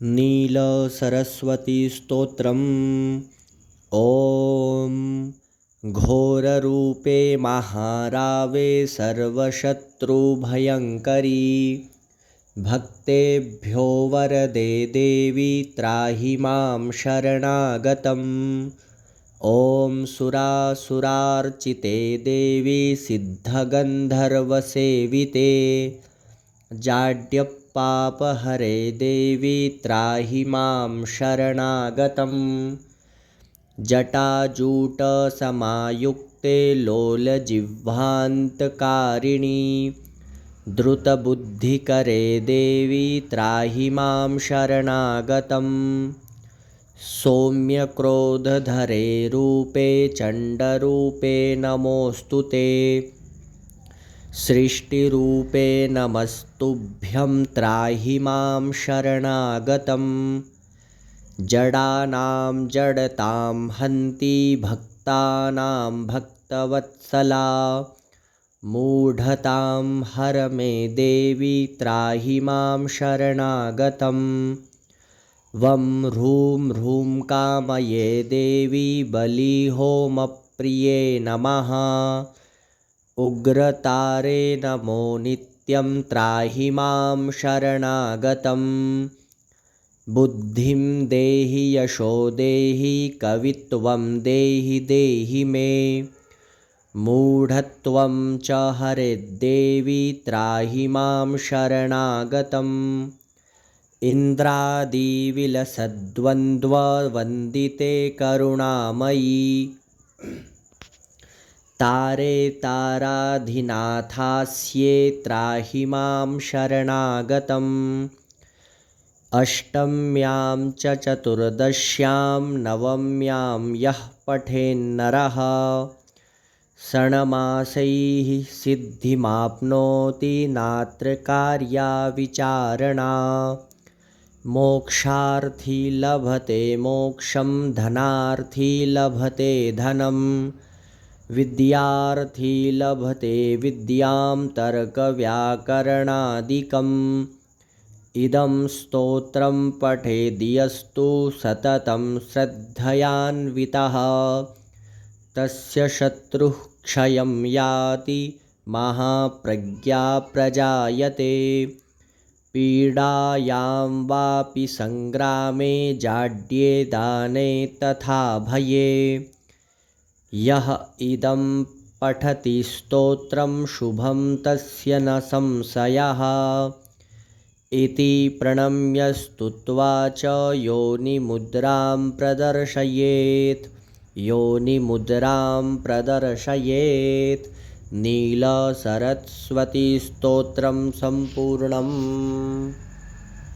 नीलसरस्वतीस्तोत्रम्। ॐ घोररूपे महारावे सर्वशत्रुभयङ्करी भक्तेभ्यो वरदे देवी त्राहि मां शरणागतम्। ॐ सुरासुरार्चिते देवी सिद्धगन्धर्वसेविते जाड्यपापहरे देवी त्राहि मां शरणागतम्। जटाजूटसमायुक्ते लोलजिह्वान्तकारिणी द्रुतबुद्धिकरे देवी त्राहि मां शरणागतम्। सौम्यक्रोधधरे रूपे चण्डरूपे नमोऽस्तु ते। सृष्टिरूपे नमस्तुभ्यं त्राहि मां शरणागतम्। जडानां जडतां हन्ति भक्तानां भक्तवत्सला मूढतां हर मे देवी त्राहि मां शरणागतम्। वं ह्रूं ह्रूं कामये देवी बलिहोमप्रिये नमः। उग्रतारे नमो नित्यं त्राहि मां शरणागतम्। बुद्धिं देहि यशो देहि कवित्वं देहि देहि मे। मूढत्वं च हरेद्देवी त्राहि मां शरणागतम्। इन्द्रादिविलसद्वन्द्ववन्दिते करुणामयी तारे ताराधिनाथास्ये त्राहि मां शरणागतम्। अष्टम्यां च चतुर्दश्यां नवम्यां यः पठेन्नरः षण्मासैः सिद्धिमाप्नोति नात्र कार्या विचारणा। मोक्षार्थी लभते मोक्षं धनार्थी लभते धनं विद्यार्थी लभते विद्यां तर्कव्याकरणादिकम्। इदं स्तोत्रं पठेद्यस्तु सततं श्रद्धयान्वितः तस्य शत्रुः क्षयं याति महाप्रज्ञा प्रजायते। पीडायां वापि संग्रामे जाड्ये दाने तथा भये यः इदं पठति स्तोत्रं शुभं तस्य न संशयः। इति प्रणम्य स्तुत्वा च योनिमुद्रां प्रदर्शयेत्। योनिमुद्रां प्रदर्शयेत्। नीलसरस्वतीस्तोत्रं सम्पूर्णम्।